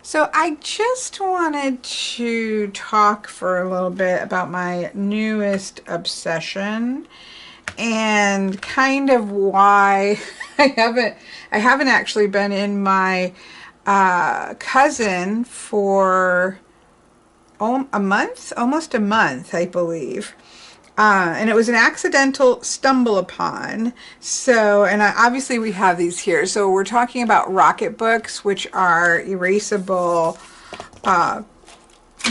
So I just wanted to talk for a little bit about my newest obsession and kind of why I haven't actually been in my cousin for a month, almost a month, I believe. And it was an accidental stumble upon. So, and obviously we have these here. So we're talking about Rocketbooks, which are erasable uh,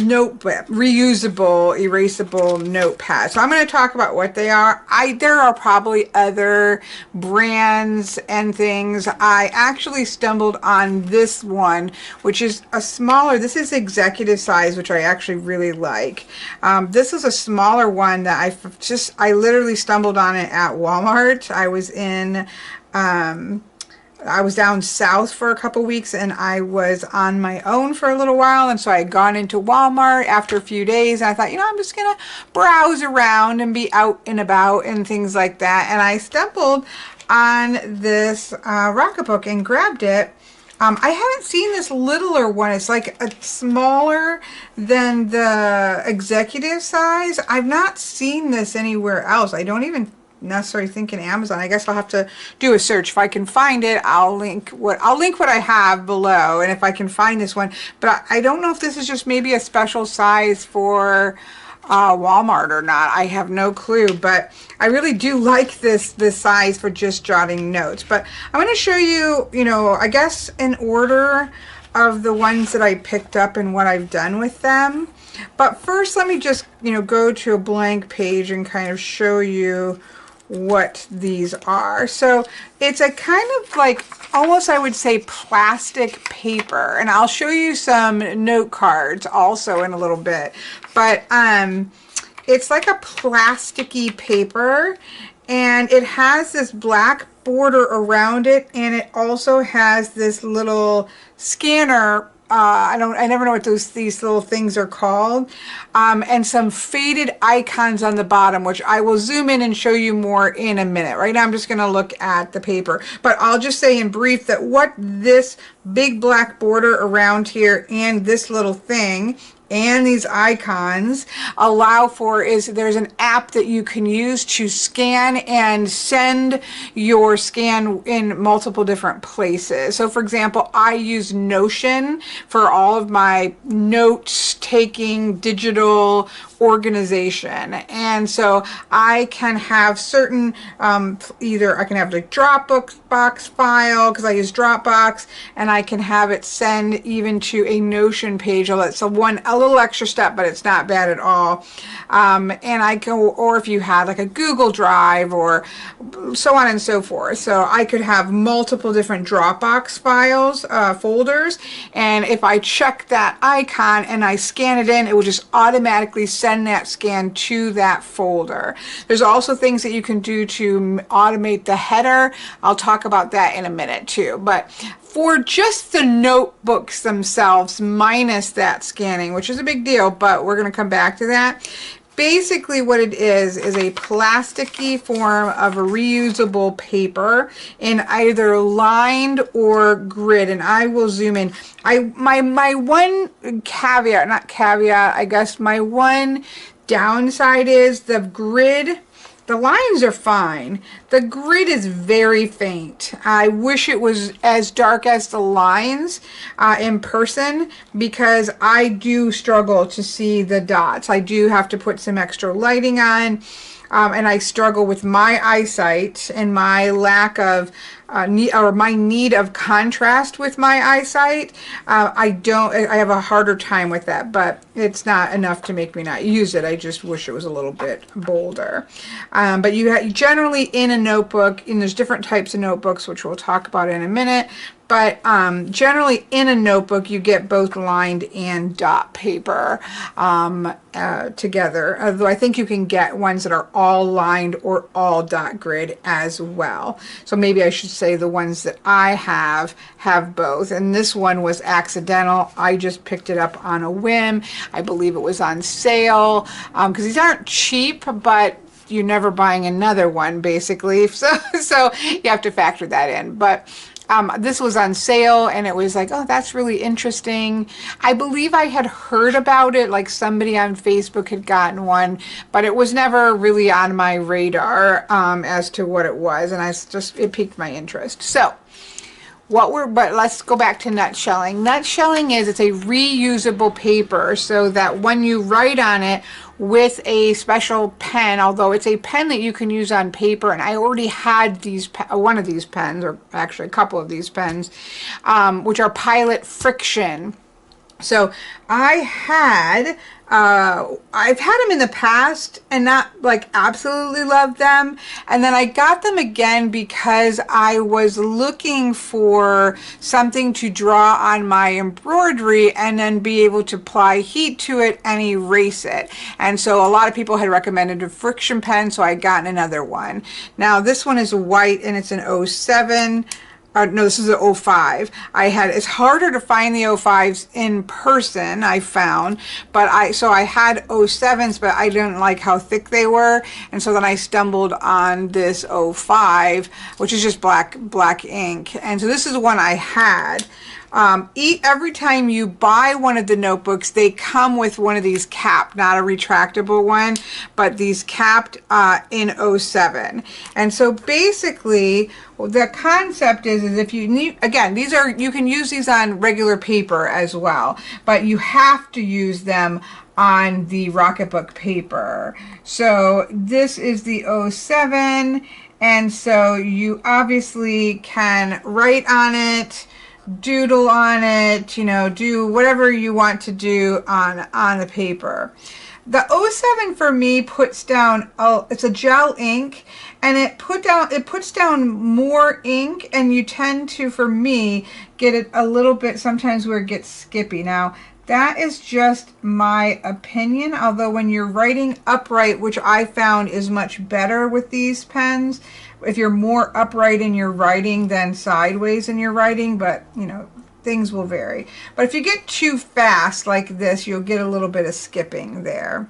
notebook, reusable, erasable notepad. So I'm going to talk about what they are. There are probably other brands and things. I actually stumbled on this one, which is a smaller, this is executive size, which I actually really like. This is a smaller one that I literally stumbled on it at Walmart. I was down south for a couple weeks and I was on my own for a little while, and so I had gone into Walmart after a few days and I thought, I'm just gonna browse around and be out and about and things like that, and I stumbled on this Rocketbook and grabbed it. I haven't seen this littler one. It's like a smaller than the executive size. I've not seen this anywhere else. I don't even necessarily thinking Amazon. I guess I'll have to do a search. If I can find it, I'll link what I have below, and if I can find this one. But I don't know if this is just maybe a special size for Walmart or not. I have no clue, but I really do like this size for just jotting notes. But I'm going to show you, I guess in order of the ones that I picked up and what I've done with them. But first, let me just, go to a blank page and kind of show you what these are. So it's a kind of like almost, I would say, plastic paper, and I'll show you some note cards also in a little bit, but it's like a plasticky paper, and it has this black border around it, and it also has this little scanner. I never know what these little things are called, and some faded icons on the bottom, which I will zoom in and show you more in a minute. Right now I'm just going to look at the paper, but I'll just say in brief that what this big black border around here and this little thing and these icons allow for is there's an app that you can use to scan and send your scan in multiple different places. So for example, I use Notion for all of my notes taking digital organization, and so I can have certain either I can have like Dropbox file because I use Dropbox, and I can have it send even to a Notion page. It's a little extra step, but it's not bad at all. And I can, or if you had like a Google Drive or so on and so forth, so I could have multiple different Dropbox files, folders, and if I check that icon and I scan it in, it will just automatically send that scan to that folder. There's also things that you can do to automate the header. I'll talk about that in a minute too. But for just the notebooks themselves, minus that scanning, which is a big deal, but we're going to come back to that. Basically what it is a plasticky form of a reusable paper in either lined or grid, and I will zoom in. My one caveat, not caveat, I guess my one downside is the grid. The lines are fine. The grid is very faint. I wish it was as dark as the lines in person, because I do struggle to see the dots. I do have to put some extra lighting on, and I struggle with my eyesight and my lack of my need of contrast with my eyesight. I have a harder time with that, but it's not enough to make me not use it. I just wish it was a little bit bolder. But you generally in a notebook, and there's different types of notebooks, which we'll talk about in a minute, but generally in a notebook you get both lined and dot paper together, although I think you can get ones that are all lined or all dot grid as well. So maybe I should say the ones that I have both, and this one was accidental. I just picked it up on a whim. I believe it was on sale, because these aren't cheap, but you're never buying another one basically, so you have to factor that in. But This was on sale and it was like, oh, that's really interesting. I believe I had heard about it, like somebody on Facebook had gotten one, but it was never really on my radar as to what it was, and it piqued my interest. So but let's go back to nutshelling. Nutshelling it's a reusable paper, so that when you write on it with a special pen, although it's a pen that you can use on paper, and I already had one of these pens, or actually a couple of these pens, which are Pilot Frixion. So I've had them in the past and not like absolutely loved them. And then I got them again because I was looking for something to draw on my embroidery and then be able to apply heat to it and erase it. And so a lot of people had recommended a Frixion pen, so I got another one. Now this one is white and it's an 07. No, this is an 05. It's harder to find the 05s in person, I found, so I had 07s, but I didn't like how thick they were, and so then I stumbled on this 05, which is just black ink, and so this is the one I had. Every time you buy one of the notebooks, they come with one of these capped, not a retractable one, but these capped in 07. And so basically, the concept is if you need, again, you can use these on regular paper as well, but you have to use them on the Rocketbook paper. So this is the 07, and so you obviously can write on it, doodle on it, do whatever you want to do on the paper. The 07 for me puts down, it's a gel ink, and it puts down more ink, and you tend to, for me, get it a little bit sometimes where it gets skippy. Now, that is just my opinion, although when you're writing upright, which I found is much better with these pens, if you're more upright in your writing than sideways in your writing, but things will vary. But if you get too fast like this, you'll get a little bit of skipping there.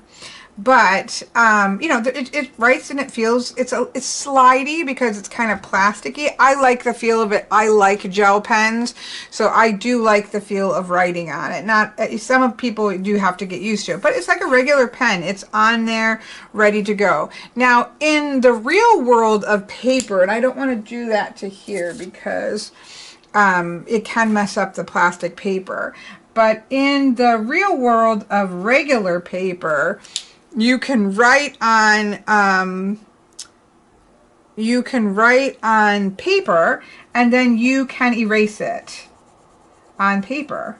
But it writes and it feels, it's slidey because it's kind of plasticky. I like the feel of it. I like gel pens, so I do like the feel of writing on it. Some people do have to get used to it, but it's like a regular pen. It's on there, ready to go. Now, in the real world of paper, and I don't want to do that to here because it can mess up the plastic paper, but in the real world of regular paper, you can write on paper, and then you can erase it on paper,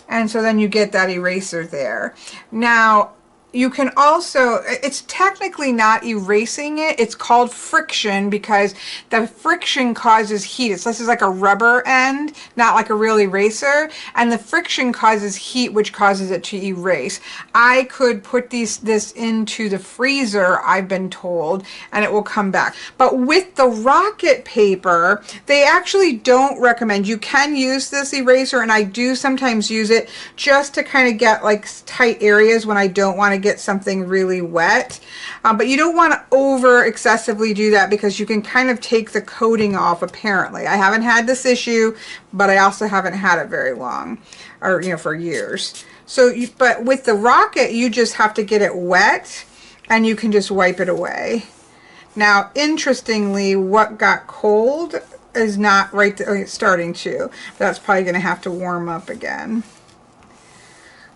and so then you get that eraser there. Now, you can also, it's technically not erasing it, it's called friction because the friction causes heat. This is like a rubber end, not like a real eraser, and the friction causes heat, which causes it to erase. I could put this into the freezer, I've been told, and it will come back. But with the Rocket paper, they actually don't recommend. You can use this eraser, and I do sometimes use it just to kind of get like tight areas when I don't want to get something really wet, but you don't want to excessively do that because you can kind of take the coating off. Apparently, I haven't had this issue, but I also haven't had it very long, or for years. So but with the Rocket, you just have to get it wet and you can just wipe it away. Now, interestingly, what got cold is not right there. It's starting to. That's probably going to have to warm up again.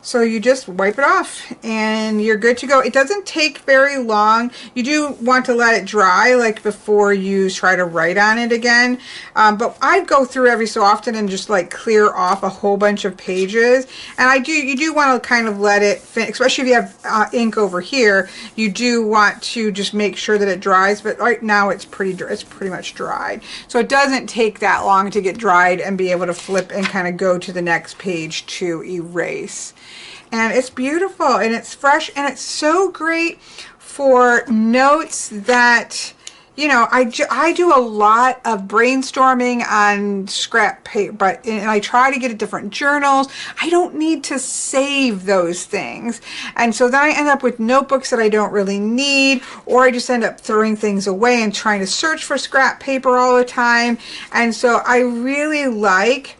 So you just wipe it off and you're good to go. It doesn't take very long. You do want to let it dry like before you try to write on it again. But I go through every so often and just like clear off a whole bunch of pages. And you do want to kind of let it especially if you have ink over here, you do want to just make sure that it dries. But right now it's pretty much dried. So it doesn't take that long to get dried and be able to flip and kind of go to the next page to erase. And it's beautiful and it's fresh and it's so great for notes that you know, I do a lot of brainstorming on scrap paper, and I try to get at different journals. I don't need to save those things. And so then I end up with notebooks that I don't really need, or I just end up throwing things away and trying to search for scrap paper all the time. And so I really like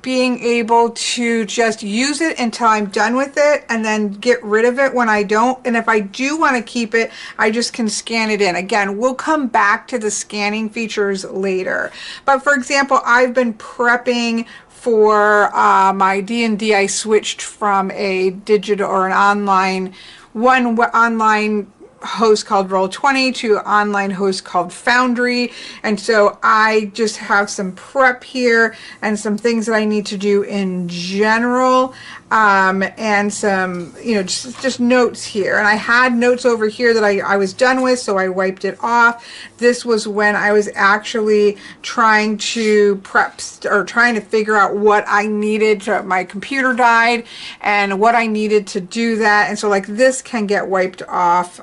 being able to just use it until I'm done with it and then get rid of it when I don't. And if I do want to keep it, I just can scan it in. Again, we'll come back to the scanning features later. But for example, I've been prepping for my D&D. I switched from a digital or an online, one online host called Roll20 to an online host called Foundry, and so I just have some prep here and some things that I need to do in general, and some, you know, just notes here. And I had notes over here that I was done with, so I wiped it off. This was when I was actually trying to prep or trying to figure out what I needed to, my computer died and what I needed to do that. And so like this can get wiped off.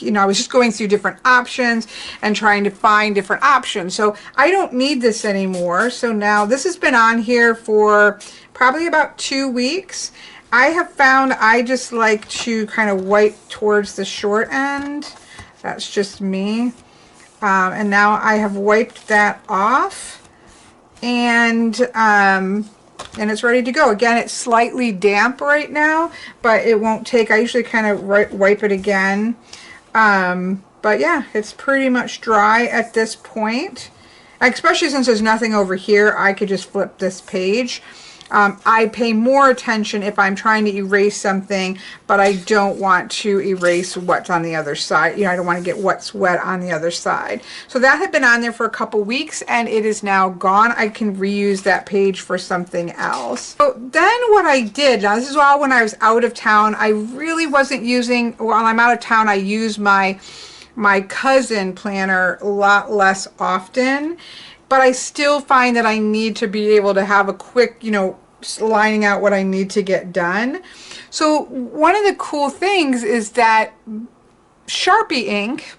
You know, I was just going through different options and trying to find different options. So I don't need this anymore. So now this has been on here for probably about 2 weeks. I have found I just like to kind of wipe towards the short end. That's just me. And now I have wiped that off, and it's ready to go. Again, it's slightly damp right now, but it won't take, I usually kind of wipe it again. But yeah, it's pretty much dry at this point. Especially since there's nothing over here, I could just flip this page. I pay more attention if I'm trying to erase something, but I don't want to erase what's on the other side. You know, I don't want to get what's wet on the other side. So that had been on there for a couple weeks, and it is now gone. I can reuse that page for something else. So then what I did, now this is all when I was out of town. I really wasn't using, while I'm out of town, I use my cousin planner a lot less often. But I still find that I need to be able to have a quick, you know, lining out what I need to get done. So one of the cool things is that Sharpie ink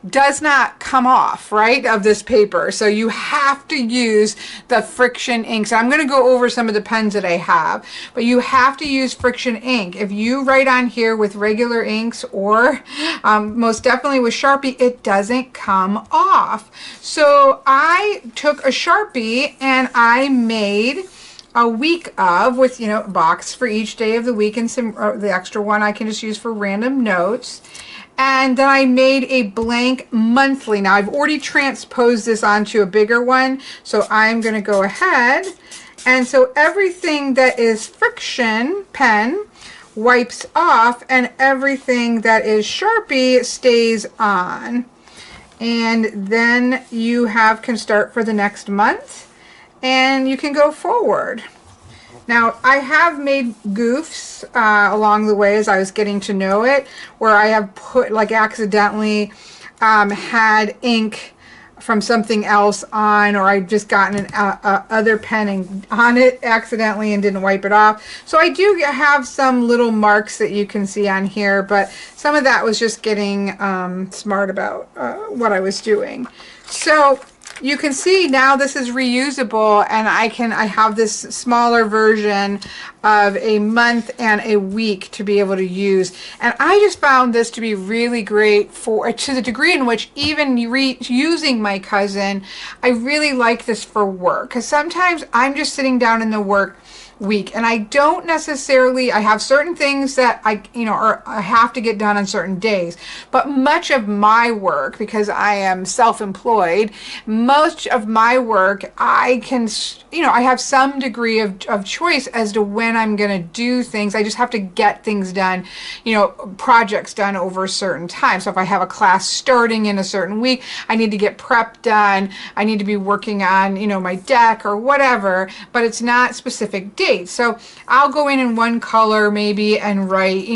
does not come off, right, of this paper. So you have to use the Frixion ink. So I'm going to go over some of the pens that I have, but you have to use Frixion ink. If you write on here with regular inks or most definitely with Sharpie, it doesn't come off. So I took a Sharpie and I made a week of, with, you know, a box for each day of the week, and some the extra one I can just use for random notes. And then I made a blank monthly. Now I've already transposed this onto a bigger one, so I'm going to go ahead. And so everything that is Frixion pen wipes off, and everything that is Sharpie stays on. And then you can start for the next month, and you can go forward. Now, I have made goofs along the way as I was getting to know it, where I have put, like, accidentally had ink from something else on, or I've just gotten an other pen on it accidentally and didn't wipe it off. So I do have some little marks that you can see on here, but some of that was just getting smart about what I was doing. So you can see now this is reusable, and I have this smaller version of a month and a week to be able to use. And I just found this to be really great for, to the degree in which even using my cousin, I really like this for work. Because sometimes I'm just sitting down in the work week and I don't necessarily, I have certain things that I have to get done on certain days, but much of my work, because I am self-employed, most of my work I can, I have some degree of choice as to when I'm going to do things. I just have to get things done, projects done over a certain time. So if I have a class starting in a certain week, I need to get prep done. I need to be working on, my deck or whatever, but it's not specific dates. So I'll go in one color maybe and write,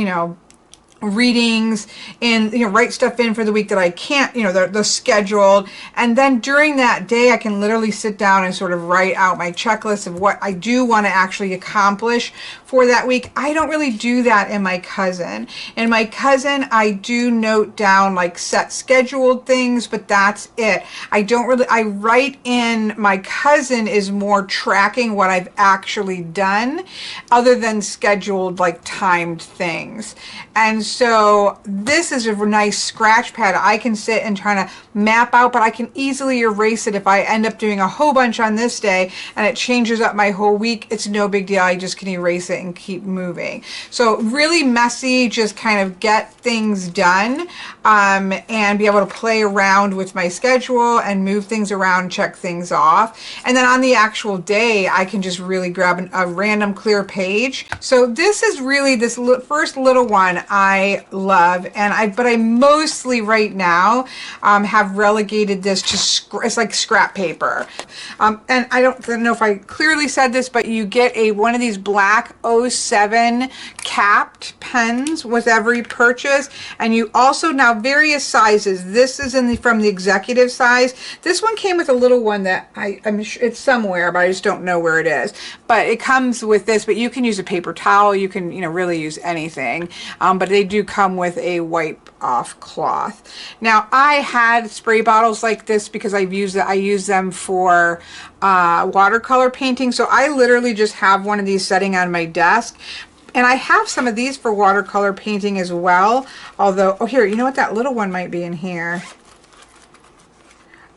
readings and write stuff in for the week that I can't, the scheduled. And then during that day I can literally sit down and sort of write out my checklist of what I do want to actually accomplish for that week. I don't really do that in my cousin. In my cousin, I do note down like set scheduled things, but that's it. I write in my cousin is more tracking what I've actually done other than scheduled like timed things. And so this is a nice scratch pad. I can sit and try to map out, but I can easily erase it if I end up doing a whole bunch on this day and it changes up my whole week. It's no big deal. I just can erase it and keep moving. So really messy, just kind of get things done and be able to play around with my schedule and move things around, check things off. And then on the actual day, I can just really grab a random clear page. So this is really this first little one I love, but I mostly right now have relegated this to it's like scrap paper. And I don't know if I clearly said this, but you get one of these black 07 capped pens with every purchase, and you also now various sizes. This is from the executive size. This one came with a little one that I'm sure it's somewhere, but I just don't know where it is. But it comes with this, but you can use a paper towel. You can really use anything. But they do come with a wipe off cloth. Now I had spray bottles like this because I use them for watercolor painting. So I literally just have one of these sitting on my desk. And I have some of these for watercolor painting as well. Although, oh here, you know what, that little one might be in here.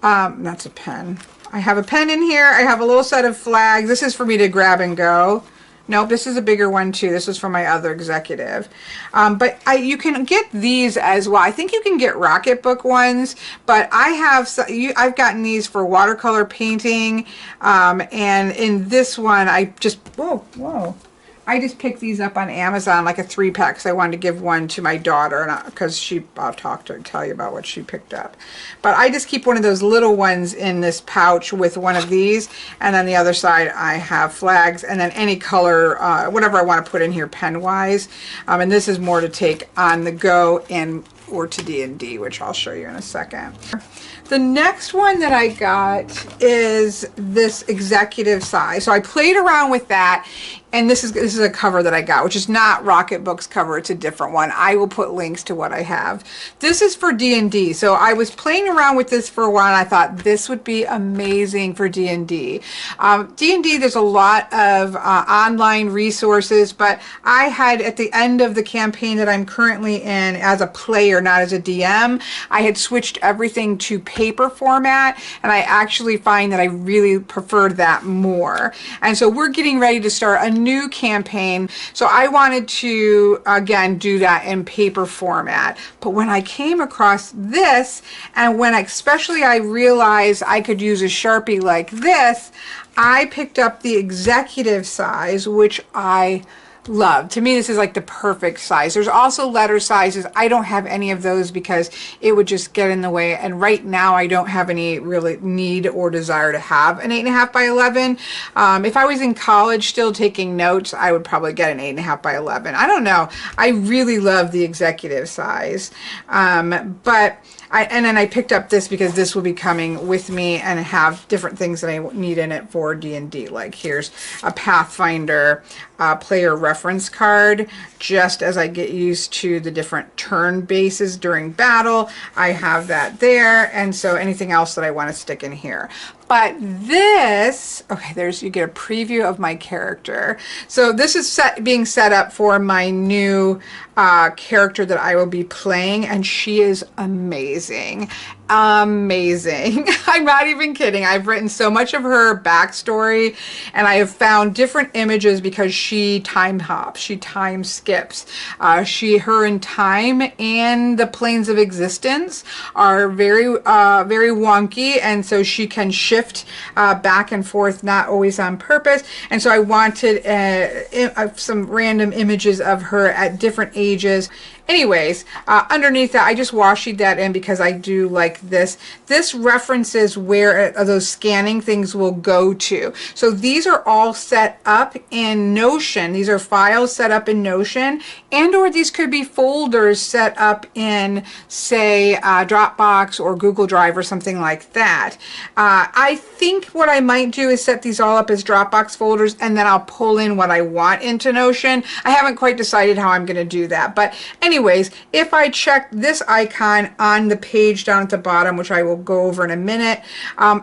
That's a pen. I have a pen in here. I have a little set of flags. This is for me to grab and go. Nope, this is a bigger one too. This is from my other executive. But you can get these as well. I think you can get Rocketbook ones, but I've gotten these for watercolor painting. And in this one, I just picked these up on Amazon, like a 3-pack, because I wanted to give one to my daughter, because I'll tell you about what she picked up. But I just keep one of those little ones in this pouch with one of these, and then the other side I have flags, and then any color, whatever I want to put in here pen-wise. And this is more to take on the go or to D&D, which I'll show you in a second. The next one that I got is this executive size. So I played around with that, and this is a cover that I got, which is not Rocketbooks cover. It's a different one. I will put links to what I have. This is for D&D. So I was playing around with this for a while, and I thought this would be amazing for D&D. D&D, there's a lot of online resources, but I had, at the end of the campaign that I'm currently in as a player, not as a DM, I had switched everything to paper format, and I actually find that I really preferred that more. And so we're getting ready to start a new campaign, so I wanted to again do that in paper format. But when I came across this, and when especially I realized I could use a Sharpie like this, I picked up the executive size, which I love. To me, this is like the perfect size. There's also letter sizes. I don't have any of those because it would just get in the way. And right now, I don't have any really need or desire to have an 8.5 by 11. If I was in college still taking notes, I would probably get an 8.5 by 11. I don't know. I really love the executive size. And then I picked up this because this will be coming with me and have different things that I need in it for D&D. Like here's a Pathfinder player reference card. Just as I get used to the different turn bases during battle, I have that there. And so anything else that I want to stick in here. But this, okay, you get a preview of my character. So this is being set up for my new character that I will be playing, and she is amazing. Amazing. I'm not even kidding. I've written so much of her backstory, and I have found different images because she time hops, she time skips. Her and time and the planes of existence are very wonky, and so she can shift back and forth, not always on purpose. And so I wanted some random images of her at different ages. Anyways, underneath that, I just washi that in because I do like this. This references where those scanning things will go to. So these are all set up in Notion. These are files set up in Notion, and or these could be folders set up in, say, Dropbox or Google Drive or something like that. I think what I might do is set these all up as Dropbox folders, and then I'll pull in what I want into Notion. I haven't quite decided how I'm going to do that. But anyways, if I check this icon on the page down at the bottom, which I will go over in a minute,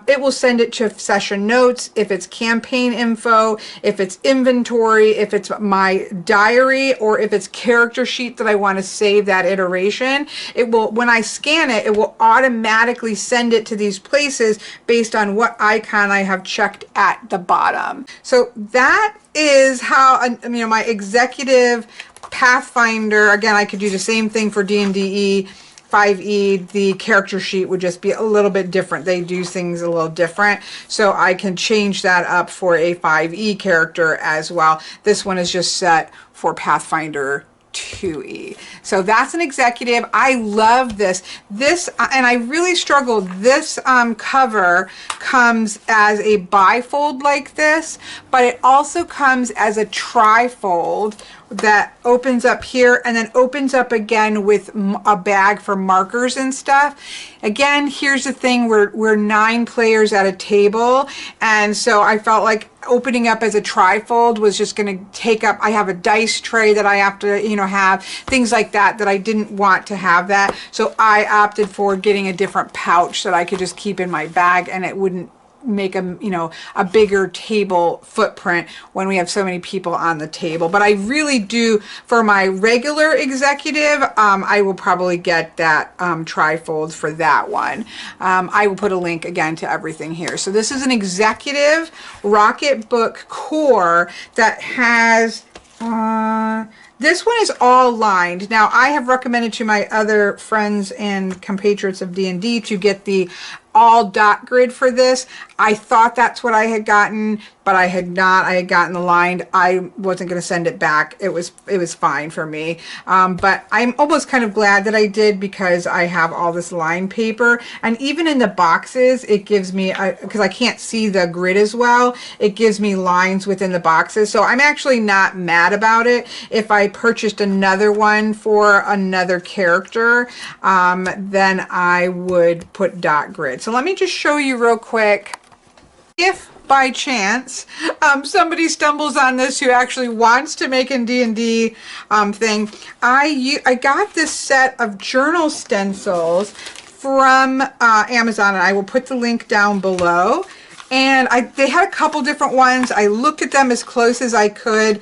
it will send it to session notes, if it's campaign info, if it's inventory, if it's my diary, or if it's character sheet that I want to save that iteration. It will, when I scan it, it will automatically send it to these places based on what icon I have checked at the bottom. So that is how, you know, my executive Pathfinder, again, I could do the same thing for D&DE 5e. The character sheet would just be a little bit different. They do things a little different. So I can change that up for a 5e character as well. This one is just set for Pathfinder 2e. So that's an executive. I love this. And I really struggled. This cover comes as a bifold like this, but it also comes as a trifold that opens up here and then opens up again with a bag for markers and stuff. Again, here's the thing, we're 9 players at a table, and so I felt like opening up as a trifold was just going to take up, I have a dice tray that I have to, you know, have things like that I didn't want to have that. So I opted for getting a different pouch that I could just keep in my bag, and it wouldn't make a, you know, a bigger table footprint when we have so many people on the table. But I really do, for my regular executive, I will probably get that trifold for that one. I will put a link again to everything here. So this is an executive Rocketbook core that has this one is all lined. Now, I have recommended to my other friends and compatriots of D&D to get the all dot grid for this. I thought that's what I had gotten, but I had not. I had gotten the lined. I wasn't going to send it back. It was fine for me. But I'm almost kind of glad that I did, because I have all this lined paper, and even in the boxes, it gives me, because I can't see the grid as well, it gives me lines within the boxes. So I'm actually not mad about it. If I purchased another one for another character, then I would put dot grid. So let me just show you real quick. If by chance somebody stumbles on this who actually wants to make a D&D thing, I got this set of journal stencils from Amazon, and I will put the link down below. And they had a couple different ones. I looked at them as close as I could.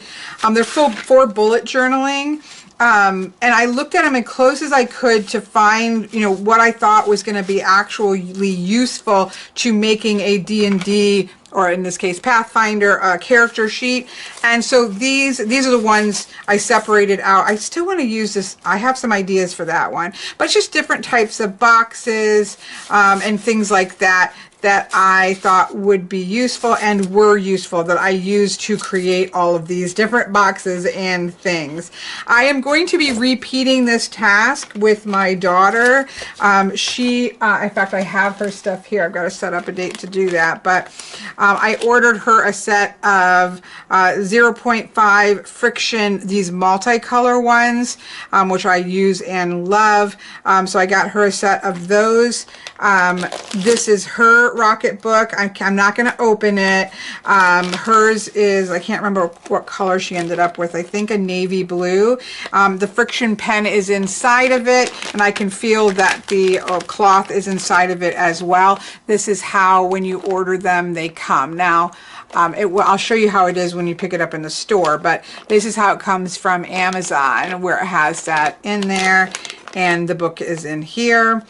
They're for bullet journaling. And I looked at them as close as I could to find, you know, what I thought was going to be actually useful to making a D&D, or in this case Pathfinder, character sheet. And so these are the ones I separated out. I still want to use this. I have some ideas for that one, but it's just different types of boxes and things like that that I thought would be useful and were useful, that I used to create all of these different boxes and things. I am going to be repeating this task with my daughter. In fact, I have her stuff here. I've got to set up a date to do that, but I ordered her a set of 0.5 Frixion, these multicolor ones, which I use and love. So I got her a set of those. This is her Rocketbook. I'm not going to open it. Hers is, I can't remember what color she ended up with. I think a navy blue. The Frixion pen is inside of it, and I can feel that the cloth is inside of it as well. This is how, when you order them, they come. Now, I'll show you how it is when you pick it up in the store, but this is how it comes from Amazon, where it has that in there. And the book is in here.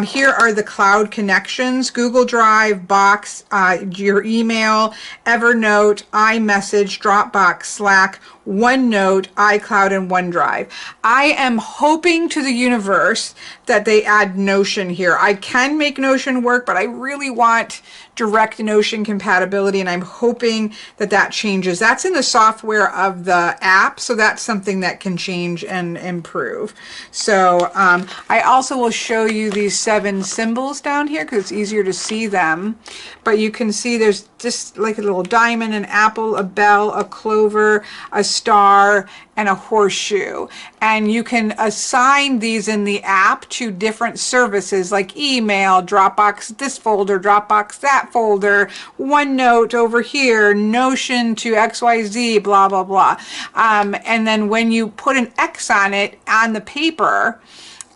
Here are the cloud connections: Google Drive, Box, your email, Evernote, iMessage, Dropbox, Slack, OneNote, iCloud, and OneDrive. I am hoping to the universe that they add Notion here. I can make Notion work, but I really want direct Notion compatibility, and I'm hoping that that changes. That's in the software of the app, so that's something that can change and improve. So I also will show you these 7 symbols down here because it's easier to see them. But you can see there's just like a little diamond, an apple, a bell, a clover, a star, and a horseshoe. And you can assign these in the app to different services like email, Dropbox this folder, Dropbox that folder, OneNote over here, Notion to XYZ, blah, blah, blah. And then when you put an X on it on the paper,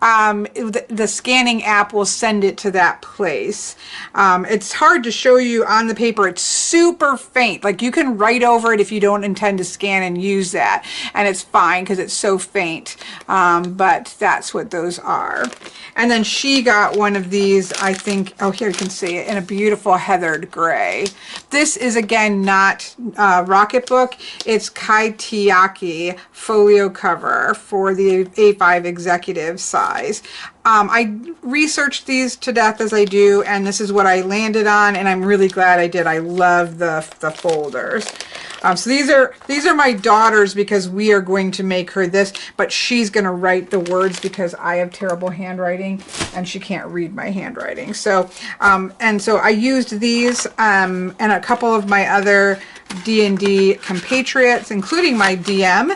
the scanning app will send it to that place. It's hard to show you on the paper. It's super faint. Like you can write over it if you don't intend to scan and use that. And it's fine because it's so faint. But that's what those are. And then she got one of these, I think, oh, here you can see it, in a beautiful heathered gray. This is, again, not Rocketbook. It's Kaitiaki folio cover for the A5 executive size. I researched these to death as I do, and this is what I landed on, and I'm really glad I did. I love the folders. So these are my daughter's because we are going to make her this, but she's going to write the words because I have terrible handwriting and she can't read my handwriting. So and so I used these and a couple of my other D&D compatriots, including my DM,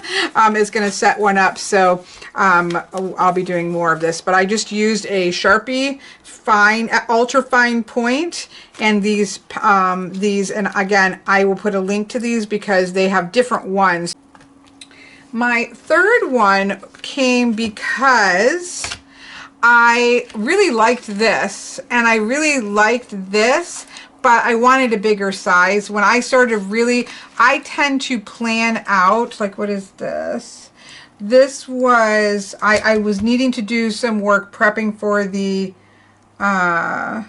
is going to set one up. So I'll be doing more of this, but I just used a Sharpie fine, ultra fine point, and these, and again, I will put a link to these because they have different ones. My third one came because I really liked this, and I really liked this, but I wanted a bigger size. When I started really, I tend to plan out, like, what is this? This was, I was needing to do some work prepping for the, I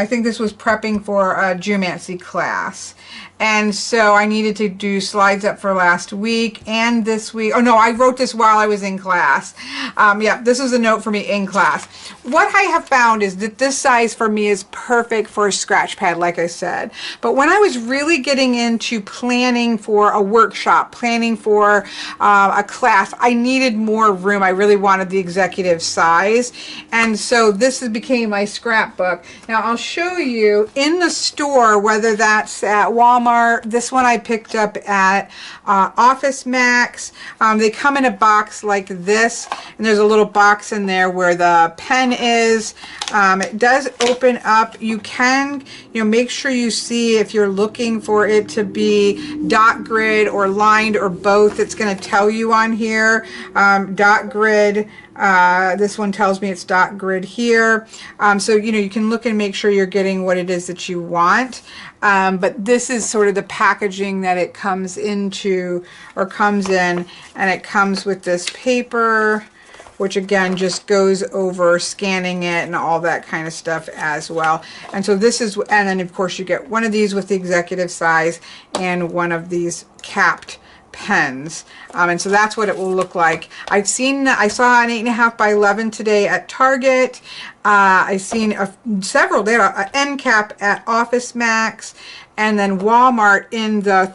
think this was prepping for a geomancy class. And so I needed to do slides up for last week and this week. Oh no, I wrote this while I was in class. Yeah, this was a note for me in class. What I have found is that this size for me is perfect for a scratch pad, like I said. But when I was really getting into planning for a workshop, planning for a class, I needed more room. I really wanted the executive size. And so this became my scrapbook. Now I'll show you in the store, whether that's at Walmart. This one I picked up at Office Max. They come in a box like this, and there's a little box in there where the pen is. It does open up. You can, make sure you see if you're looking for it to be dot grid or lined or both. It's going to tell you on here. Dot grid. This one tells me it's dot grid here. So, you can look and make sure you're getting what it is that you want. But this is sort of the packaging that it comes into, or comes in, and it comes with this paper, which again just goes over scanning it and all that kind of stuff as well. And so this is, and then of course you get one of these with the executive size and one of these capped pens, and so that's what it will look like. I saw an 8.5 by 11 today at Target. I've seen several. They had an end cap at Office Max, and then Walmart in the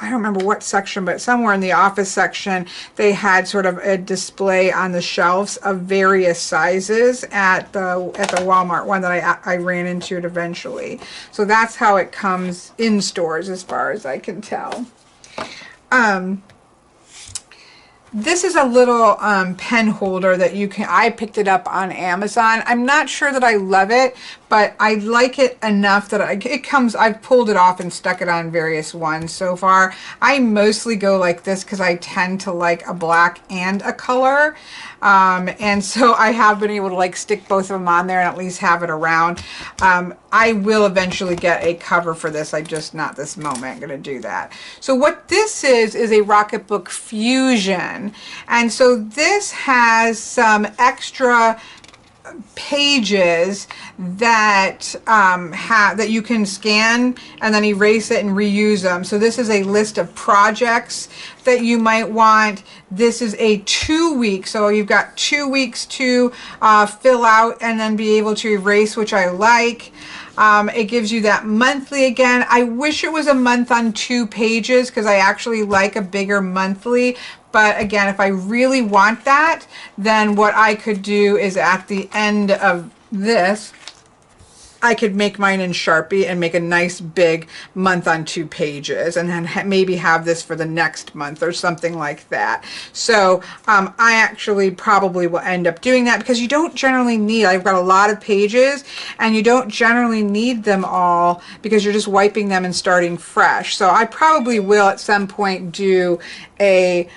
I don't remember what section, but somewhere in the office section, they had sort of a display on the shelves of various sizes at the Walmart one that I ran into it eventually. So that's how it comes in stores, as far as I can tell. This is a little pen holder that I picked it up on Amazon. I'm not sure that I love it, but I like it enough that I've pulled it off and stuck it on various ones so far. I mostly go like this because I tend to like a black and a color. And so I have been able to like stick both of them on there and at least have it around. I will eventually get a cover for this. I just not this moment going to do that. So what this is a Rocketbook Fusion. And so this has some extra pages that that you can scan and then erase it and reuse them. So this is a list of projects that you might want. This is a 2-week, so you've got 2 weeks to fill out and then be able to erase, which I like. It gives you that monthly again. I wish it was a month on 2 pages because I actually like a bigger monthly. But again, if I really want that, then what I could do is at the end of this, I could make mine in Sharpie and make a nice big month on 2 pages and then maybe have this for the next month or something like that. So I actually probably will end up doing that because you don't generally need, I've got a lot of pages and you don't generally need them all because you're just wiping them and starting fresh. So I probably will at some point do a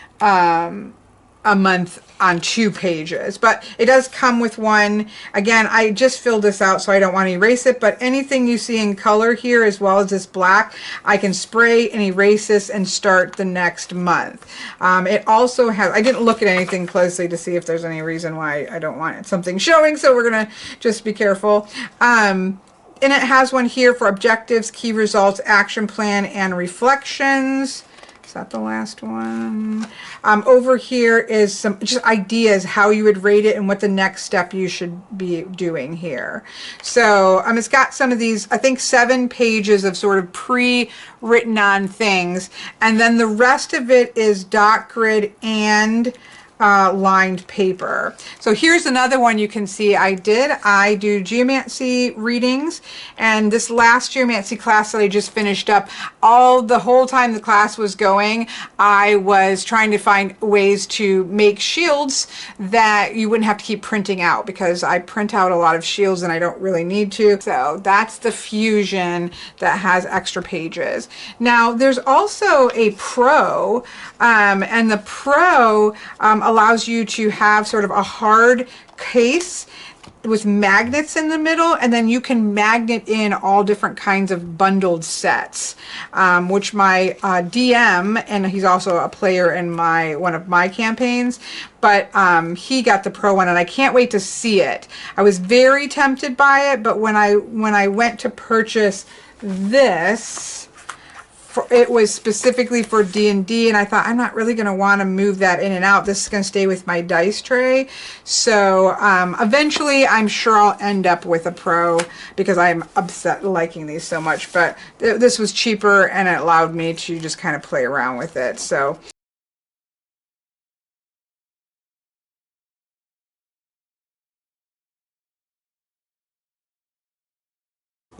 month on 2 pages, but it does come with one. Again, I just filled this out so I don't want to erase it, but anything you see in color here as well as this black, I can spray and erase this and start the next month. It also has, I didn't look at anything closely to see if there's any reason why I don't want something showing, so we're gonna just be careful. And it has one here for objectives, key results, action plan, and reflections. Is that the last one? Over here is some just ideas how you would rate it and what the next step you should be doing here. So it's got some of these, I think 7 pages of sort of pre-written on things, and then the rest of it is dot grid and lined paper. So here's another one you can see I do geomancy readings, and this last geomancy class that I just finished up, the whole time the class was going, I was trying to find ways to make shields that you wouldn't have to keep printing out because I print out a lot of shields and I don't really need to. So that's the Fusion that has extra pages. Now there's also a Pro, and the Pro allows you to have sort of a hard case with magnets in the middle, and then you can magnet in all different kinds of bundled sets, which my DM, and he's also a player in one of my campaigns, but he got the Pro one and I can't wait to see it. I was very tempted by it, but when I went to purchase this, it was specifically for D&D, and I thought I'm not really going to want to move that in and out. This is going to stay with my dice tray. So eventually I'm sure I'll end up with a Pro because I'm upset liking these so much, but this was cheaper and it allowed me to just kind of play around with it. So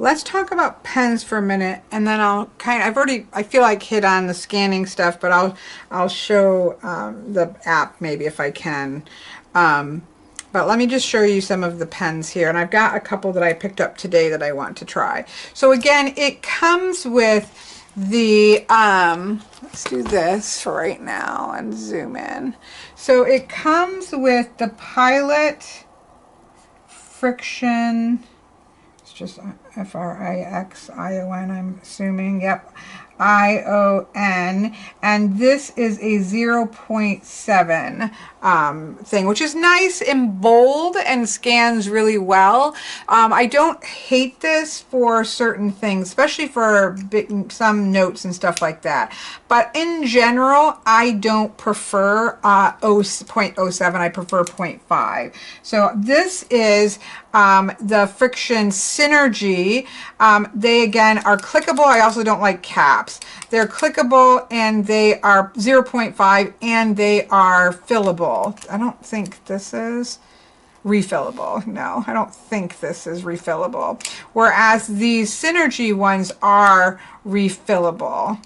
let's talk about pens for a minute, and then I feel like hit on the scanning stuff, but I'll show the app maybe if I can. But let me just show you some of the pens here, and I've got a couple that I picked up today that I want to try. So again, it comes with the, let's do this for right now and zoom in. So it comes with the Pilot Frixion, just Frixion, I'm assuming. Yep, ION, and this is a 0.7 thing, which is nice and bold and scans really well. I don't hate this for certain things, especially for some notes and stuff like that. But in general, I don't prefer 0.07. I prefer 0.5. So this is the Frixion Synergy. They again are clickable. I also don't like caps. They're clickable and they are 0.5 and they are fillable. I don't think this is refillable. No, I don't think this is refillable. Whereas these Synergy ones are refillable,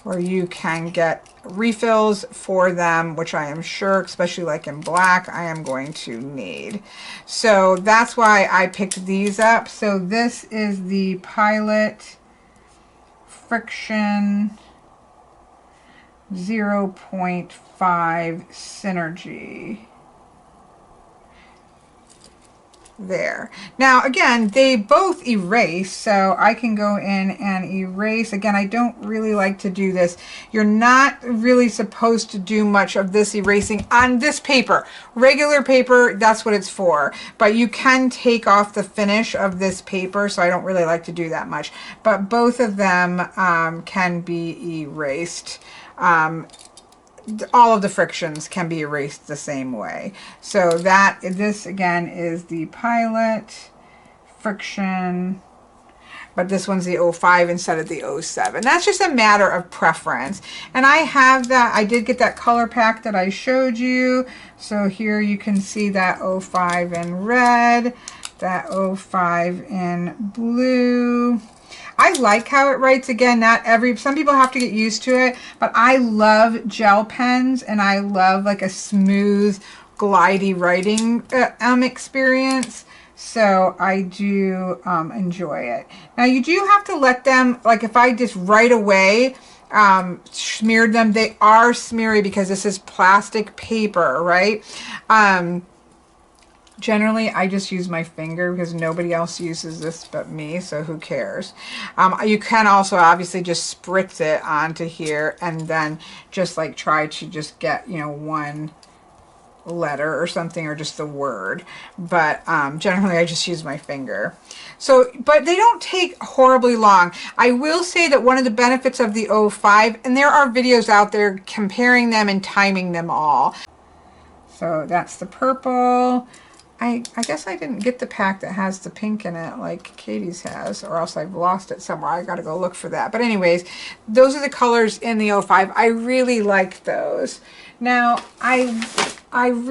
where you can get refills for them, which I am sure, especially like in black, I am going to need. So that's why I picked these up. So this is the Pilot Frixion 0.5 Synergy. there. Now again, they both erase, so I can go in and erase. Again, I don't really like to do this. You're not really supposed to do much of this erasing on this paper. Regular paper, that's what it's for. But you can take off the finish of this paper, so I don't really like to do that much. But both of them can be erased. All of the Frixions can be erased the same way. So this again is the Pilot Frixion, but this one's the 05 instead of the 07. That's just a matter of preference. And I have that, I did get that color pack that I showed you. So here you can see that 05 in red, that 05 in blue. I like how it writes. Again, some people have to get used to it, but I love gel pens and I love like a smooth, glidey writing experience. So I do enjoy it. Now you do have to let them, like if I just right away smeared them, they are smeary because this is plastic paper, right? Generally, I just use my finger because nobody else uses this but me, so who cares? You can also obviously just spritz it onto here and then just like try to just get, you know, one letter or something or just the word. But generally, I just use my finger. So, but they don't take horribly long. I will say that one of the benefits of the 05, and there are videos out there comparing them and timing them all. So that's the purple. I guess I didn't get the pack that has the pink in it like Katie's has, or else I've lost it somewhere. I gotta go look for that. But anyways, those are the colors in the 05. I really like those. Now, I'm gonna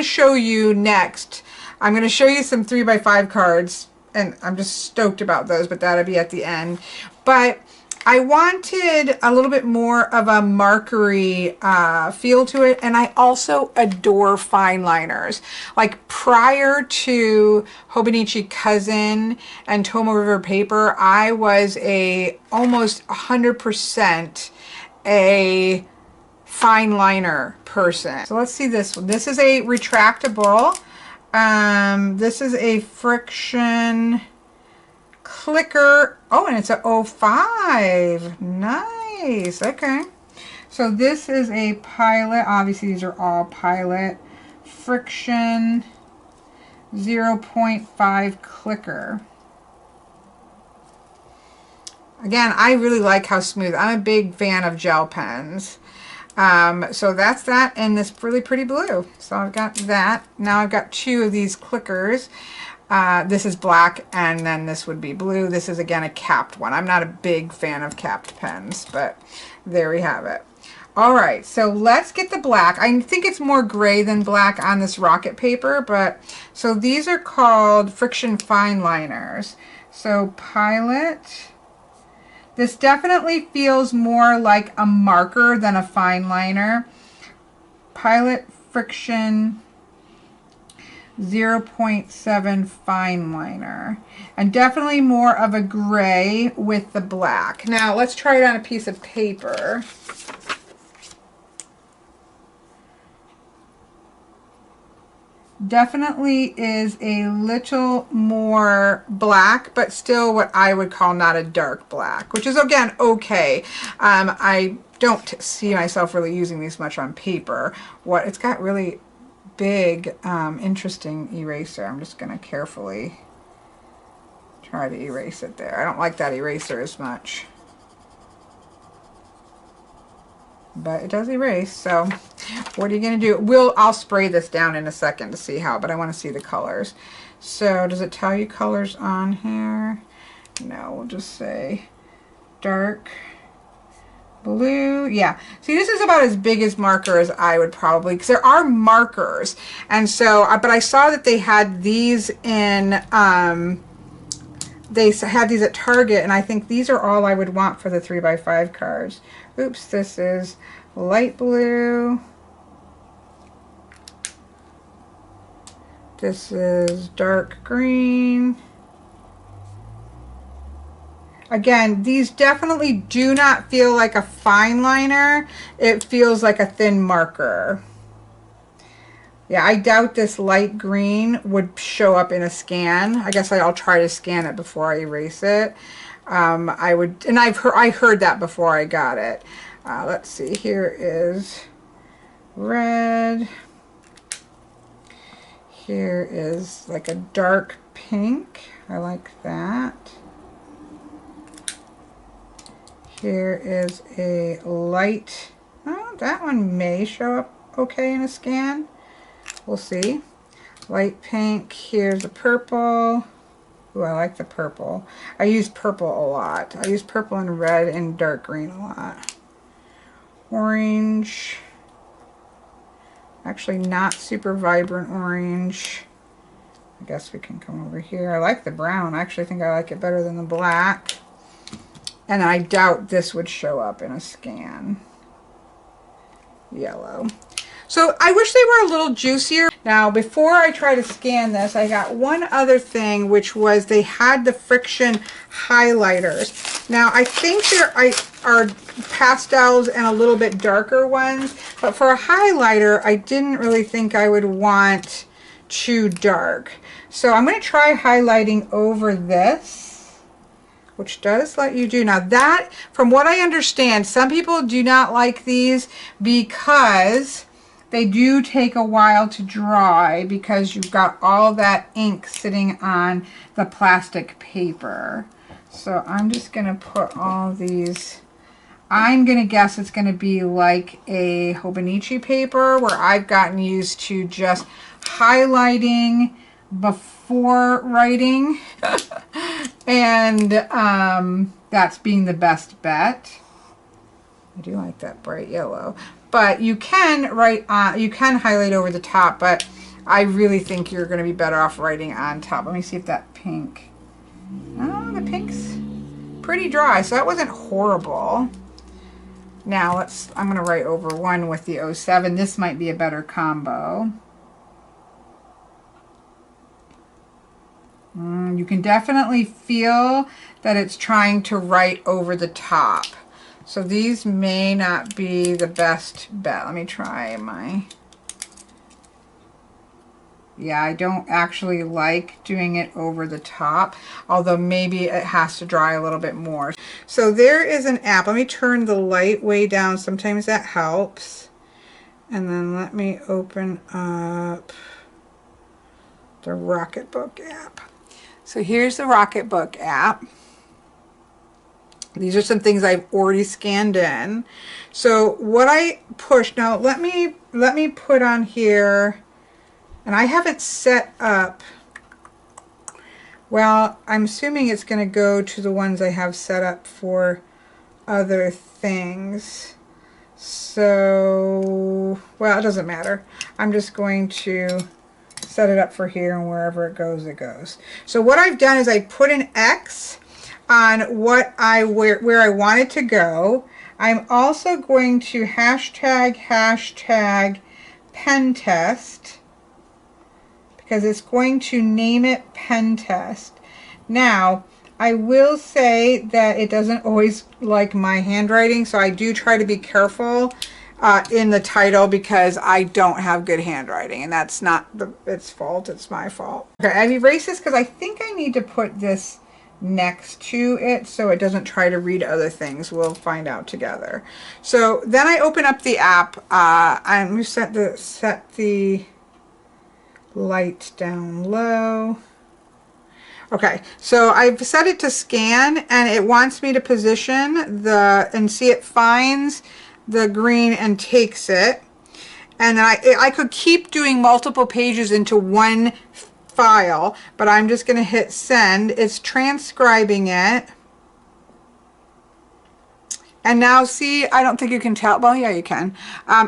show you next. I'm gonna show you some 3x5 cards, and I'm just stoked about those, but that'll be at the end. But I wanted a little bit more of a markery feel to it, and I also adore fine liners. Like prior to Hobonichi Cousin and Tomoe River Paper, I was almost 100% a fine liner person. So let's see this one. This is a retractable. This is a Frixion clicker. Oh, and it's a 05. Nice. Okay. So this is a Pilot. Obviously, these are all Pilot. Frixion 0.5 clicker. Again, I really like how smooth. I'm a big fan of gel pens. So that's that, and this really pretty blue. So I've got that. Now I've got two of these clickers. This is black, and then this would be blue. This is, again, a capped one. I'm not a big fan of capped pens, but there we have it. All right, so let's get the black. I think it's more gray than black on this Rocket paper, but so these are called Frixion fine liners. So Pilot. This definitely feels more like a marker than a fine liner. Pilot Frixion 0.7 fine liner, and definitely more of a gray with the black. Now let's try it on a piece of paper. Definitely is a little more black, but still what I would call not a dark black, which is, again, okay. I don't see myself really using these much on paper. It's got really big, interesting eraser. I'm just going to carefully try to erase it there. I don't like that eraser as much, but it does erase. So what are you going to do? I'll spray this down in a second to see how, but I want to see the colors. So does it tell you colors on here? No, we'll just say dark blue. Yeah, see, this is about as big as marker as I would probably, because there are markers, and so but I saw that they had these in they had these at Target, and I think these are all I would want for the 3x5 cards. Oops, this is light blue. This is dark green. Again, these definitely do not feel like a fine liner. It feels like a thin marker. Yeah, I doubt this light green would show up in a scan. I guess I'll try to scan it before I erase it. I would, and I heard that before I got it. Let's see, here is red. Here is like a dark pink. I like that. Here is a light. Oh, that one may show up okay in a scan. We'll see. Light pink. Here's a purple. Ooh, I like the purple. I use purple a lot. I use purple and red and dark green a lot. Orange. Actually not super vibrant orange. I guess we can come over here. I like the brown. I actually think I like it better than the black. And I doubt this would show up in a scan. Yellow. So I wish they were a little juicier. Now, before I try to scan this, I got one other thing, which was they had the Frixion highlighters. Now, I think there are pastels and a little bit darker ones, but for a highlighter, I didn't really think I would want too dark. So I'm going to try highlighting over this, which does let you do. Now that, from what I understand, some people do not like these because they do take a while to dry because you've got all that ink sitting on the plastic paper. So I'm just going to put all these, I'm going to guess it's going to be like a Hobonichi paper where I've gotten used to just highlighting before writing and that's being the best bet. I do like that bright yellow. But you can write on, you can highlight over the top, but I really think you're going to be better off writing on top. Let me see if that pink. Oh, the pink's pretty dry, so that wasn't horrible. Now I'm going to write over one with the 07. This might be a better combo. You can definitely feel that it's trying to write over the top. So these may not be the best bet. Let me try my... Yeah, I don't actually like doing it over the top, although maybe it has to dry a little bit more. So there is an app. Let me turn the light way down. Sometimes that helps. And then let me open up the Rocketbook app. So here's the Rocketbook app. These are some things I've already scanned in. So what I push, now let me put on here, and I haven't set up, well, I'm assuming it's going to go to the ones I have set up for other things. So, well, it doesn't matter. I'm just going to set it up for here, and wherever it goes, it goes. So what I've done is I put an X on what where I want it to go. I'm also going to hashtag pen test because it's going to name it pen test. Now, I will say that it doesn't always like my handwriting, so I do try to be careful in the title because I don't have good handwriting, and that's not its fault, it's my fault. Okay, I've erased this because I think I need to put this next to it so it doesn't try to read other things. We'll find out together. So then I open up the app. I'm going to set the light down low. Okay, so I've set it to scan, and it wants me to position and see it finds the green and takes it. And I could keep doing multiple pages into one file, but I'm just going to hit send. It's transcribing it. And now see, I don't think you can tell. Well, yeah, you can.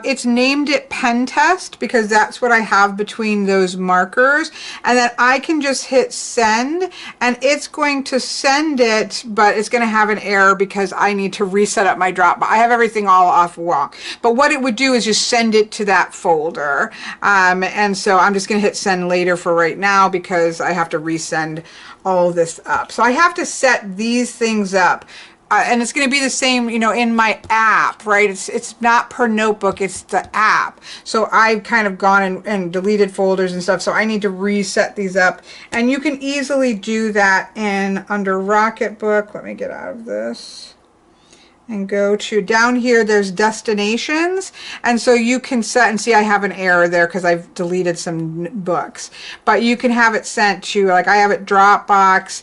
It's named it pen test because that's what I have between those markers. And then I can just hit send, and it's going to send it, but it's going to have an error because I need to reset up my Dropbox. I have everything all off wrong. But what it would do is just send it to that folder. And so I'm just going to hit send later for right now because I have to resend all this up. So I have to set these things up and it's going to be the same, you know, in my app, right? It's not per notebook, it's the app. So I've kind of gone and deleted folders and stuff, so I need to reset these up. And you can easily do that in under Rocketbook. Let me get out of this and go to down here. There's destinations, and so you can set, and see I have an error there because I've deleted some books, but you can have it sent to, like I have it Dropbox,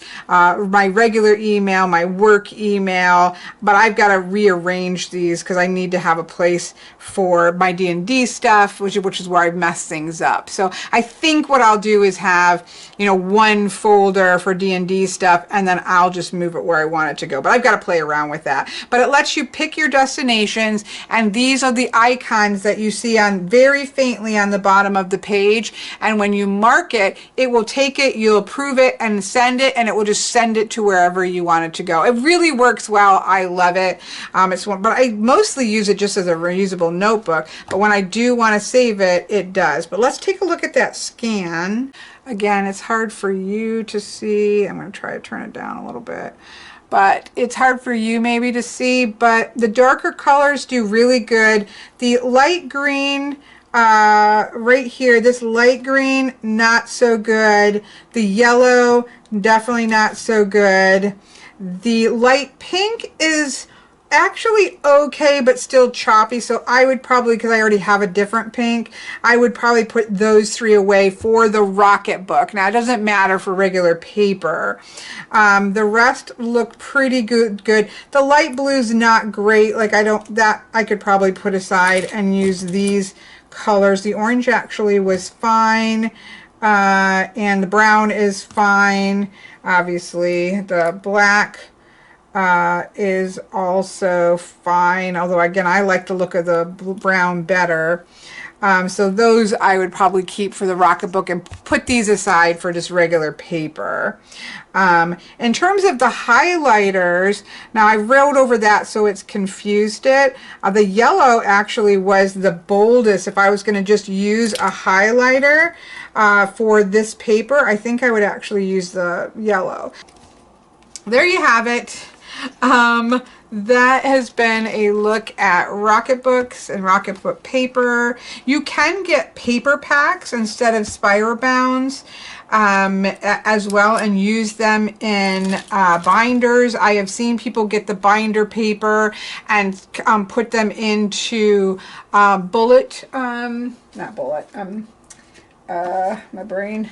my regular email, my work email, but I've got to rearrange these because I need to have a place for my D&D stuff, which is where I've messed things up. So I think what I'll do is have, you know, one folder for D&D stuff, and then I'll just move it where I want it to go, but I've got to play around with that. But it lets you pick your destinations, and these are the icons that you see on very faintly on the bottom of the page, and when you mark it, it will take it, you'll approve it and send it, and it will just send it to wherever you want it to go. It really works well. I love it. But I mostly use it just as a reusable notebook, but when I do want to save it, it does. But let's take a look at that scan. Again, it's hard for you to see. I'm going to try to turn it down a little bit, but it's hard for you maybe to see, but the darker colors do really good. The light green right here, this light green, not so good. The yellow, definitely not so good. The light pink is actually okay, but still choppy, so I would probably, because I already have a different pink, I would probably put those three away for the Rocketbook. Now it doesn't matter for regular paper. The rest look pretty good. The light blue's not great, like I could probably put aside and use these colors. The orange actually was fine, and the brown is fine. Obviously the black is also fine, although again I like the look of the brown better. So those I would probably keep for the Rocketbook and put these aside for just regular paper. In terms of the highlighters, now I wrote over that so it's confused it. The yellow actually was the boldest. If I was going to just use a highlighter for this paper, I think I would actually use the yellow. There you have it. That has been a look at Rocketbooks and Rocketbook paper. You can get paper packs instead of spiral bounds as well, and use them in binders. I have seen people get the binder paper and put them into bullet, not bullet, my brain,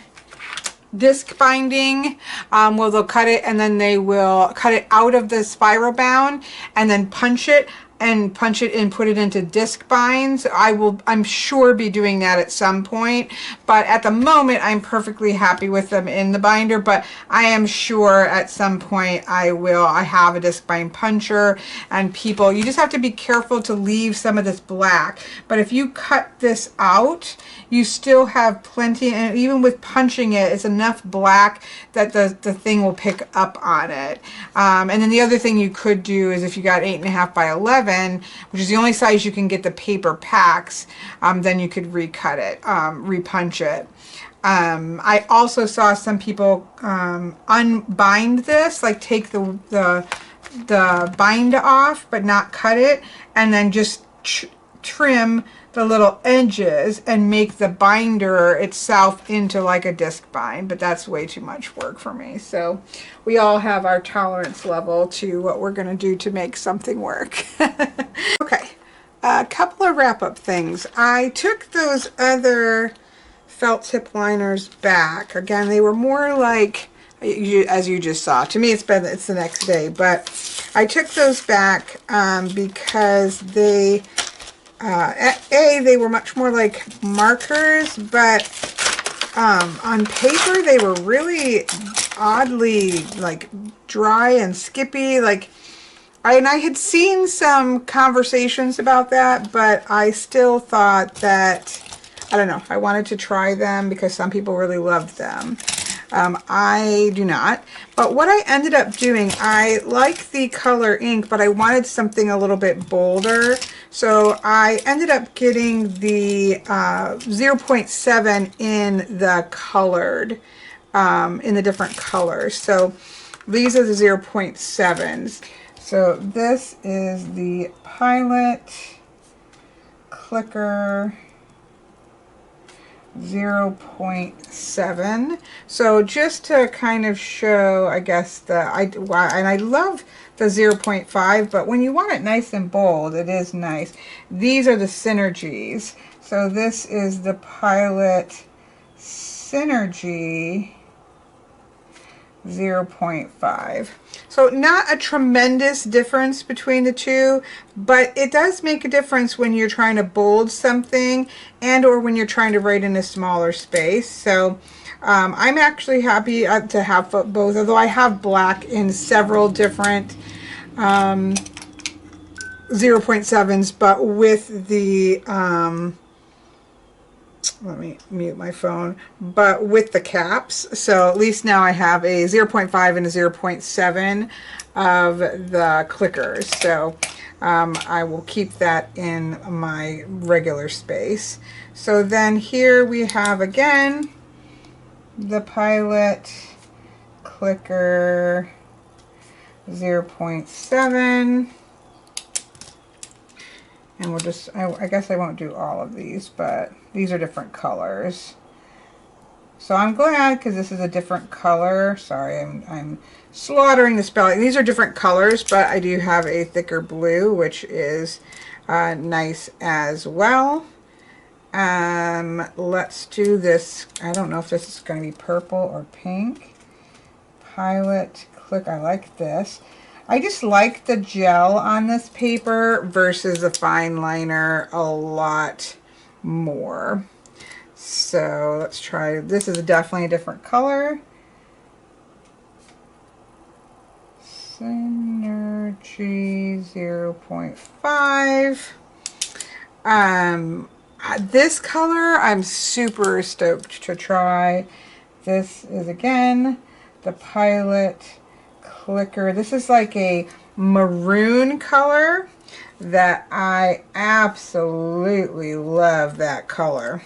disc binding, where they'll cut it and then they will cut it out of the spiral bound and then punch it and put it into disc binds. I'm sure be doing that at some point, but at the moment I'm perfectly happy with them in the binder, but I am sure at some point I will. I have a disc bind puncher, and people, you just have to be careful to leave some of this black, but if you cut this out, you still have plenty, and even with punching it, it's enough black that the thing will pick up on it. And then the other thing you could do is if you got 8.5 by 11, which is the only size you can get the paper packs, then you could recut it, repunch it. I also saw some people unbind this, like take the bind off but not cut it, and then just trim the little edges and make the binder itself into like a disc bind, but that's way too much work for me. So we all have our tolerance level to what we're going to do to make something work. Okay, a couple of wrap-up things. I took those other felt tip liners back. Again, they were more like, as you just saw, to me it's the next day, but I took those back because they they were much more like markers, but on paper they were really oddly like dry and skippy. Like, and I had seen some conversations about that, but I still thought that, I don't know, I wanted to try them because some people really loved them. I do not. But what I ended up doing, I like the color ink, but I wanted something a little bit bolder. So I ended up getting the 0.7 in the colored, in the different colors. So these are the 0.7s. So this is the Pilot Clicker 0.7. So just to kind of show, I guess, and I love the 0.5, but when you want it nice and bold, it is nice. These are the synergies. So this is the Pilot Synergy 0.5. So not a tremendous difference between the two, but it does make a difference when you're trying to bold something and or when you're trying to write in a smaller space. So I'm actually happy to have both, although I have black in several different 0.7s, but with the let me mute my phone, but with the caps. So at least now I have a 0.5 and a 0.7 of the clickers. So I will keep that in my regular space. So then here we have again the Pilot Clicker 0.7. And we'll just, I guess I won't do all of these, but these are different colors. So I'm glad because this is a different color. Sorry, I'm slaughtering the spelling. These are different colors, but I do have a thicker blue, which is nice as well. Let's do this. I don't know if this is going to be purple or pink. Pilot Click. I like this. I just like the gel on this paper versus the fine liner a lot more. So let's try, this is definitely a different color. Synergy 0.5. This color I'm super stoked to try. This is again the Pilot Clicker. This is like a maroon color that I absolutely love that color.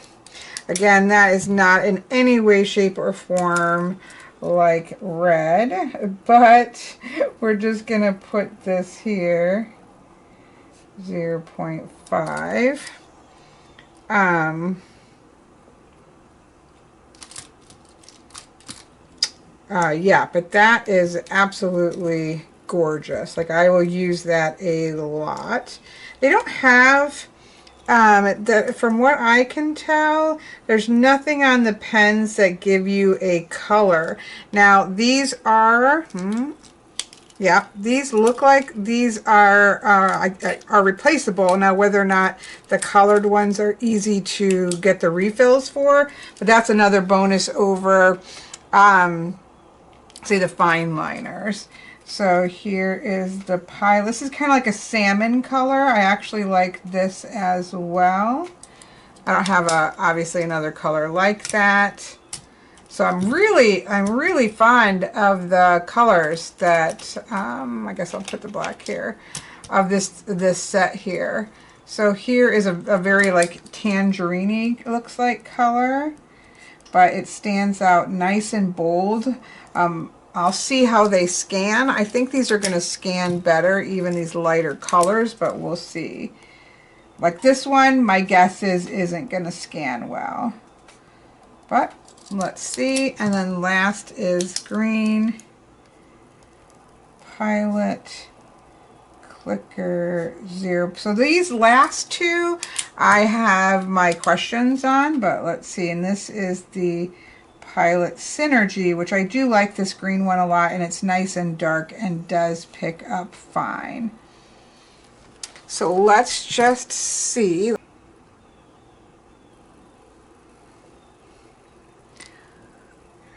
Again, that is not in any way, shape, or form like red, but we're just gonna put this here, 0.5. Yeah, but that is absolutely gorgeous. Like, I will use that a lot. They don't have, from what I can tell, there's nothing on the pens that give you a color. Now, these are, yeah, these look like these are replaceable. Now, whether or not the colored ones are easy to get the refills for, but that's another bonus over, say, the fine liners. So here is the Pilot. This is kind of like a salmon color. I actually like this as well. I don't have obviously another color like that. So I'm really fond of the colors that, I guess I'll put the black here, of this set here. So here is a very like tangerine-y, looks like, color, but it stands out nice and bold. I'll see how they scan. I think these are going to scan better, even these lighter colors, but we'll see. Like this one, my guess is isn't going to scan well. But let's see. And then last is green. Pilot Clicker 0. So these last two I have my questions on, but let's see. And this is the Pilot Synergy, which I do like this green one a lot, and it's nice and dark and does pick up fine. So let's just see.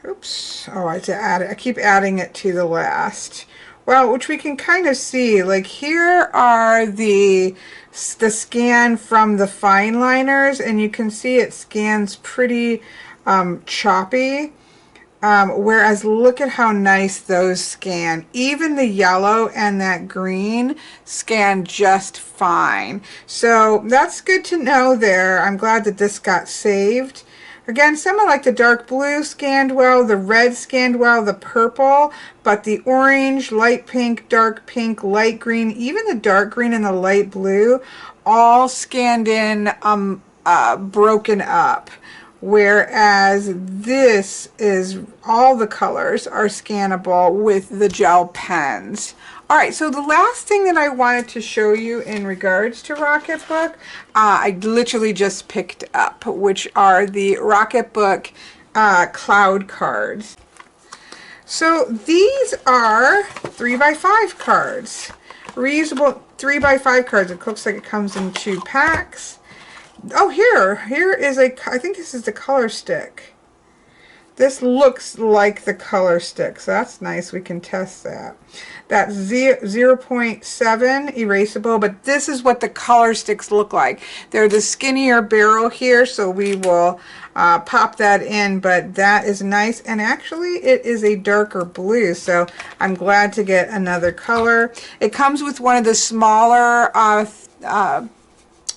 Oops. Oh, I had to add it. I keep adding it to the last. Well, which we can kind of see. Like, here are the scan from the fine liners, and you can see it scans pretty choppy. Whereas look at how nice those scan. Even the yellow and that green scan just fine. So that's good to know there. I'm glad that this got saved. Again, some of like the dark blue scanned well, the red scanned well, the purple, but the orange, light pink, light green, even the dark green and the light blue, all scanned in, broken up. Whereas this is, all the colors are scannable with the gel pens. All right, so the last thing that I wanted to show you in regards to Rocketbook, I literally just picked up, which are the Rocketbook cloud cards. So these are 3x5 cards, reusable 3x5 cards. It looks like it comes in 2 packs. Oh, here is a, I think this is the color stick. This looks like the color stick, so that's nice. We can test that. That's 0.7 erasable, but this is what the color sticks look like. They're the skinnier barrel here, so we will pop that in, but that is nice. And actually, it is a darker blue, so I'm glad to get another color. It comes with one of the smaller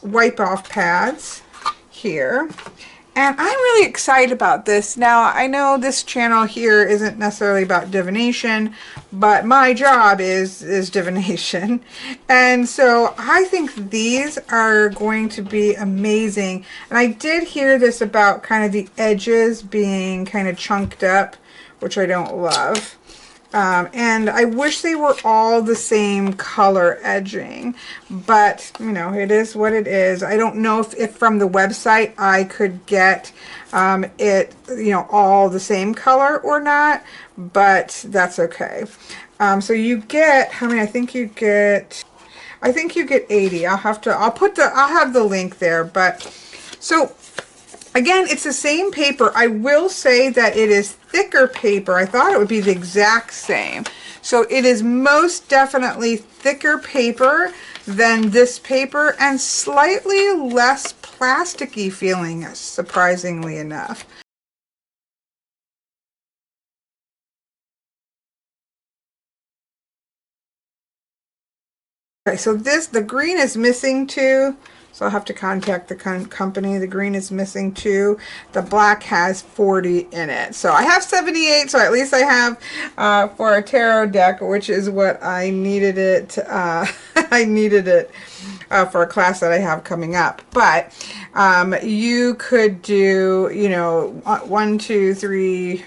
wipe-off pads here. And I'm really excited about this. Now, I know this channel here isn't necessarily about divination, but my job is divination. And so I think these are going to be amazing. And I did hear this about kind of the edges being kind of chunked up, which I don't love. And I wish they were all the same color edging, but you know, it is what it is. I don't know if from the website I could get it, you know, all the same color or not, but that's okay. So you get, how many? I think you get 80. I'll have the link there, but so again, it's the same paper. I will say that it is thicker paper. I thought it would be the exact same. So it is most definitely thicker paper than this paper and slightly less plasticky feeling, surprisingly enough. Okay, so the green is missing too. So I'll have to contact the company. The green is missing too. The black has 40 in it. So I have 78, so at least I have for a tarot deck, which is what I needed it. I needed it for a class that I have coming up. But you could do, you know, 1, 2, 3,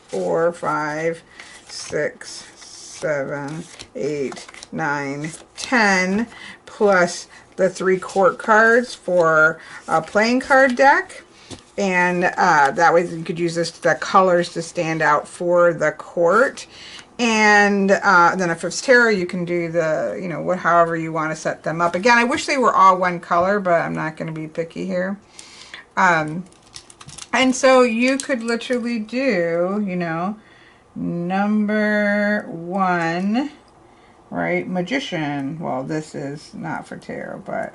4, 5, 6, 7, 8, 9, 10, plus the 3 court cards for a playing card deck, and that way you could use the colors to stand out for the court. And then if it's tarot, you can do the, you know, however you want to set them up. Again, I wish they were all one color, but I'm not going to be picky here. And so you could literally do, you know, number 1. Right, magician. Well, this is not for tarot, but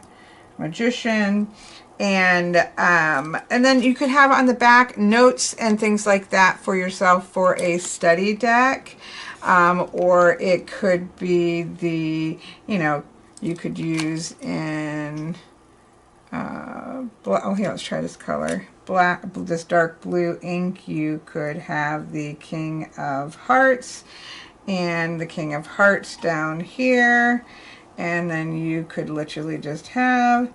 magician, and then you could have on the back notes and things like that for yourself for a study deck, or it could be the, you know, you could use in oh, here, let's try this color, black, this dark blue ink. You could have the King of Hearts and the King of Hearts down here, and then you could literally just have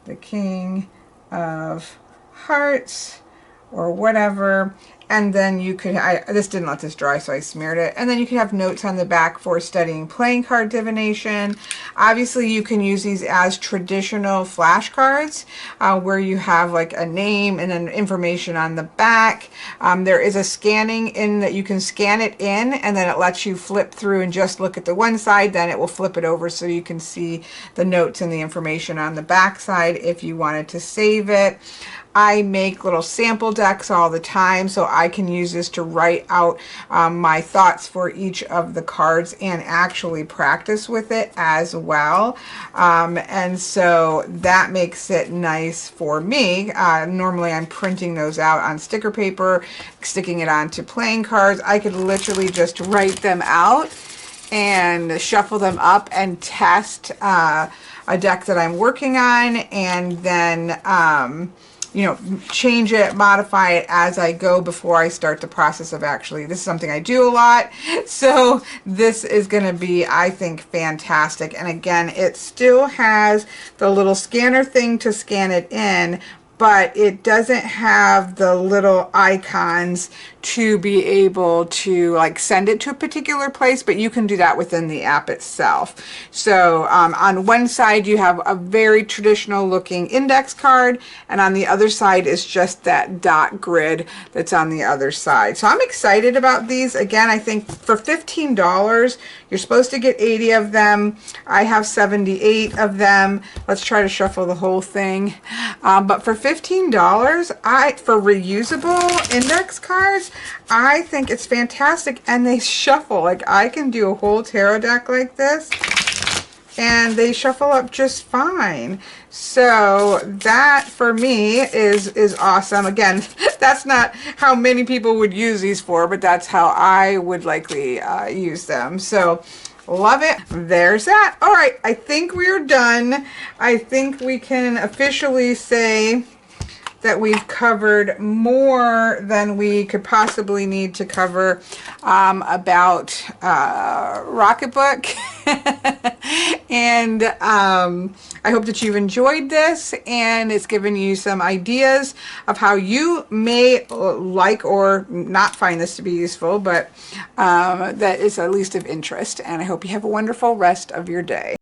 the King of Hearts or whatever, and then you could, this didn't let this dry, so I smeared it, and then you can have notes on the back for studying playing card divination. Obviously, you can use these as traditional flashcards, where you have like a name and then information on the back. There is a scanning in that you can scan it in, and then it lets you flip through and just look at the one side, then it will flip it over so you can see the notes and the information on the back side if you wanted to save it. I make little sample decks all the time, so I can use this to write out my thoughts for each of the cards and actually practice with it as well. And so that makes it nice for me. Normally I'm printing those out on sticker paper, sticking it onto playing cards. I could literally just write them out and shuffle them up and test a deck that I'm working on, and then you know, change it, modify it as I go before I start the process of actually, this is something I do a lot. So this is going to be, I think, fantastic. And again, it still has the little scanner thing to scan it in, but it doesn't have the little icons to be able to like send it to a particular place, but you can do that within the app itself. So on one side you have a very traditional looking index card, and on the other side is just that dot grid that's on the other side. So I'm excited about these. Again, I think for $15 you're supposed to get 80 of them. I have 78 of them. Let's try to shuffle the whole thing. But for $15, for reusable index cards, I think it's fantastic, and they shuffle. Like, I can do a whole tarot deck like this and they shuffle up just fine. So that for me is awesome. Again, that's not how many people would use these for, but that's how I would likely use them. So love it. There's that. All right, I think we're done. I think we can officially say that we've covered more than we could possibly need to cover about Rocketbook. And I hope that you've enjoyed this, and it's given you some ideas of how you may like or not find this to be useful, but that is at least of interest. And I hope you have a wonderful rest of your day.